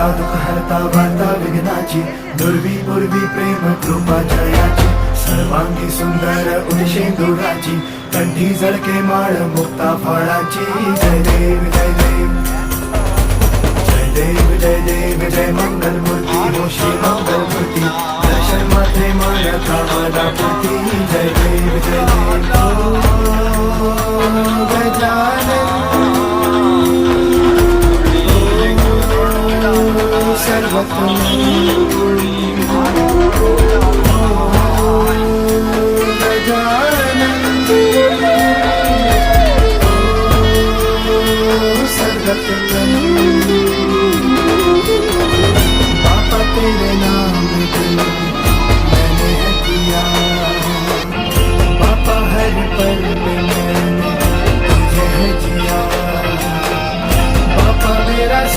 हरता दुःख हरता वार्ता विघ्नाची, दुर्वी पूर्वी प्रेम कृपा जयाची, सर्वांगी सुंदर उदिशेंदुराची, कंठी झळके माळ मुक्ता फळाची. जय देव जय देव जय देव जय देव जय मंगल मूर्ती मोशी मंगल मूर्ती, दर्शन माथे मानता मला पूर्ती. जय देव जय देव गजानन सर्वत्र